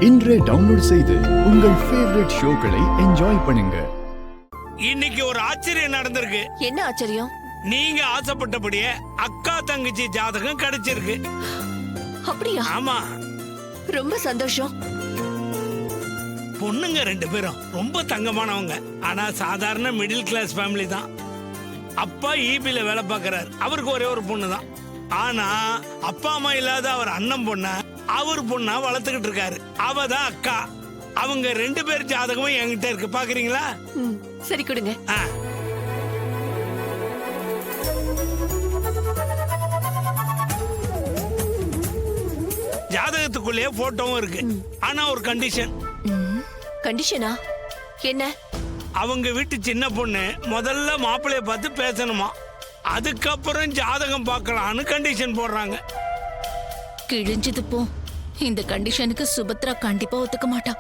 இன்றே டவுன்லோட் செய்து உங்கள் ஃபேவரட் ஷோக்களை என்ஜாய் பண்ணுங்க. இன்னைக்கு ஒரு ஆச்சரியம் நடந்திருக்கு. என்ன ஆச்சரியம்? நீங்க ஆசைப்பட்டபடியே அக்கா தங்கச்சி ஜாதகம் கிடைச்சிருக்கு. அப்படியா? ஆமா, ரொம்ப சந்தோஷம். பொண்ணுங்க 2 பேரும் ரொம்ப தங்கமானவங்க. ஆனா சாதாரண மிடில் கிளாஸ் ஃபேமிலி தான். அப்பா ஈபில வேலை பார்க்கறாரு. அவருக்கு ஒரே ஒரு பொண்ணு தான். ஆனா அப்பா அம்மா இல்லாத அவர் அண்ணன் பொண்ண அவர் பொண்ணா வளர்த்துக்கிட்டு இருக்காரு. அவ தான் அக்கா. அவங்க 2 பேர் ஜாதகமும் என்கிட்ட இருக்கு. பாக்குறீங்களா? சரி, கொடுங்க. ஜாதகத்துக்குள்ளேயே போட்டோவும் இருக்கு. ஆனா ஒரு கண்டிஷன். கண்டிஷனா? என்ன? அவங்க வீட்டு சின்ன பொண்ணு முதல்ல மாப்பிள்ளைய பார்த்து பேசணுமா, அதுக்கப்புறம் ஜாதகம் பார்க்கலாம்னு கண்டிஷன் போடுறாங்க. கிழிஞ்சது போ. இந்த கண்டிஷனுக்கு சுபத்ரா கண்டிப்பா ஒத்துக்க மாட்டா.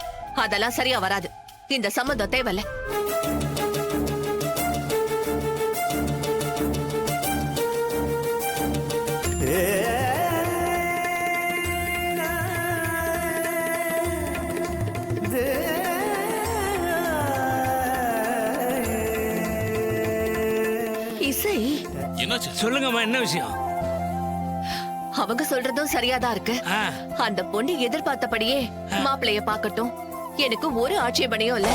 அதெல்லாம் சரியா வராது. இந்த சம்மந்தம் தேவையில்ல. இசை, என்னாச்சு? சொல்லுங்கம்மா, என்ன விஷயம்? அவங்க சொல்றதும் சரியாதான் இருக்கு. ஆ, அந்த பொண்ணு எதிர்பார்த்தபடியே மாப்பிளைய பார்க்கட்டும். எனக்கு ஒரு ஆட்சேபனையும் இல்ல.